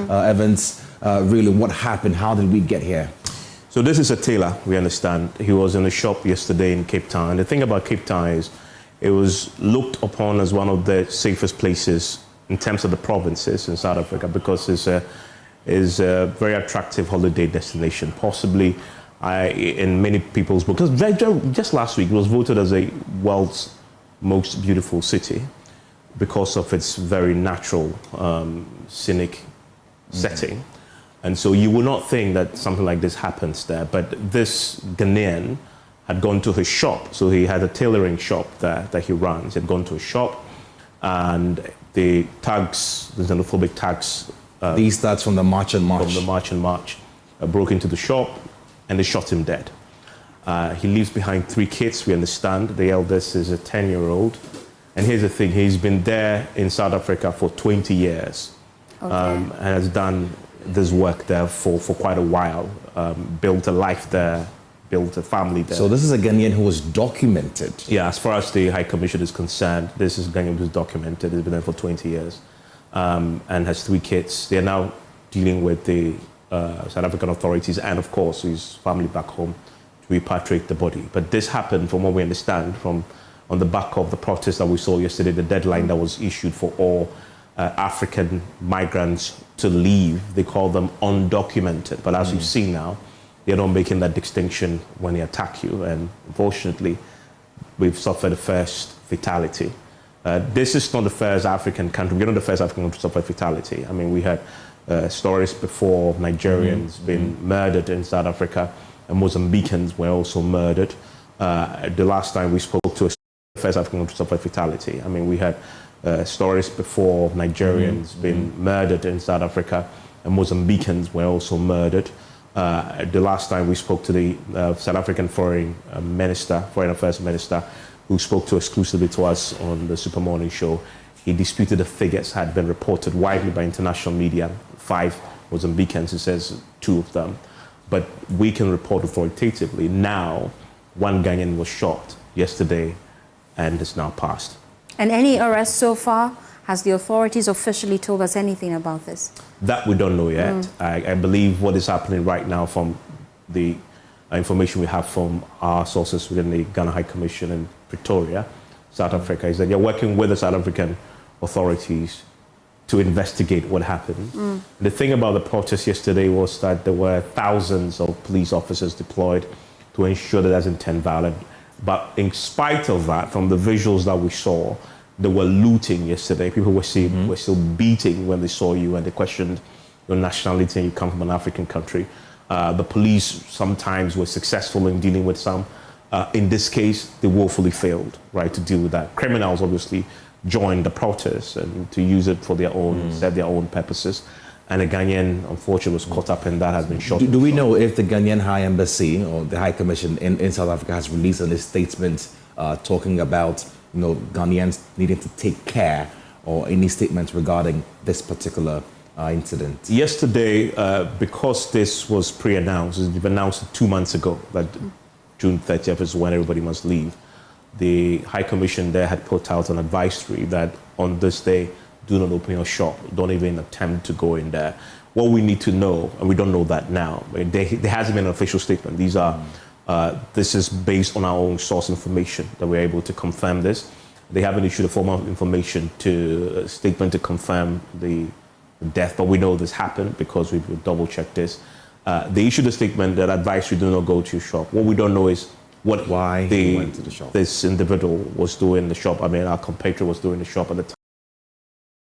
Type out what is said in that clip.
Evans, really what happened? How did we get here? So this is a tailor, we understand. He was in a shop yesterday in Cape Town. The thing about Cape Town is it was looked upon as one of the safest places in terms of the provinces in South Africa because it's a very attractive holiday destination. Possibly, in many people's books, just last week it was voted as a world's most beautiful city because of its very natural, scenic setting. And so you would not think that something like this happens there, but this Ghanaian had gone to his shop. So he had a tailoring shop that he runs. He had gone to a shop and the tags, the xenophobic tags. These tags from the March and March. From the March and March, broke into the shop and they shot him dead. He leaves behind 3 kids, we understand. The eldest is a 10-year-old. And here's the thing, he's been there in South Africa for 20 years. Okay. And has done this work there for quite a while, built a life there, built a family there. So this is a Ghanaian who was documented. Yeah, as far as the High Commission is concerned, this is a Ghanaian who's documented. He's been there for 20 years and has 3 kids. They're now dealing with the South African authorities and, of course, his family back home to repatriate the body. But this happened, from what we understand, on the back of the protest that we saw yesterday, the deadline that was issued for all African migrants to leave. They call them undocumented. But as you've seen now, they're not making that distinction when they attack you. And unfortunately, we've suffered the first fatality. This is not the first African country. We're not the first African country to suffer fatality. I mean, we had stories before of Nigerians being murdered in South Africa, and Mozambicans were also murdered. The last time we spoke to a first African country to suffer fatality. I mean, we had stories before of Nigerians being murdered in South Africa, and Mozambicans were also murdered. The last time we spoke to the South African Foreign Affairs Minister, who spoke to exclusively to us on the Super Morning Show, he disputed the figures had been reported widely by international media. 5 Mozambicans, he says 2 of them. But we can report authoritatively now 1 Ghanaian was shot yesterday and is now passed. And any arrests so far? Has the authorities officially told us anything about this? That we don't know yet. I believe what is happening right now from the information we have from our sources within the Ghana High Commission in Pretoria, South Africa, is that they're working with the South African authorities to investigate what happened. The thing about the protest yesterday was that there were thousands of police officers deployed to ensure that doesn't turn violent. But in spite of that, from the visuals that we saw, they were looting yesterday. People were still beating when they saw you and they questioned your nationality and you come from an African country. The police sometimes were successful in dealing with some. In this case, they woefully failed, right, to deal with that. Criminals obviously joined the protest and to use it for their own, serve their own purposes. And a Ghanaian, unfortunately, was caught up in that, has been shot. Do we know if the Ghanaian High Embassy or the High Commission in South Africa has released a statement talking about Ghanaians needing to take care, or any statements regarding this particular incident? Yesterday, because this was pre-announced, it was announced 2 months ago that June 30th is when everybody must leave. The High Commission there had put out an advisory that on this day, do not open your shop. Don't even attempt to go in there. What we need to know, and we don't know that now, there hasn't been an official statement. This is based on our own source information that we're able to confirm this. They haven't issued a formal statement to confirm the death, but we know this happened because we've double-checked this. They issued a statement that advised you do not go to your shop. What we don't know is why he went to the shop. This individual was doing in the shop. I mean, our compatriot was doing the shop at the time.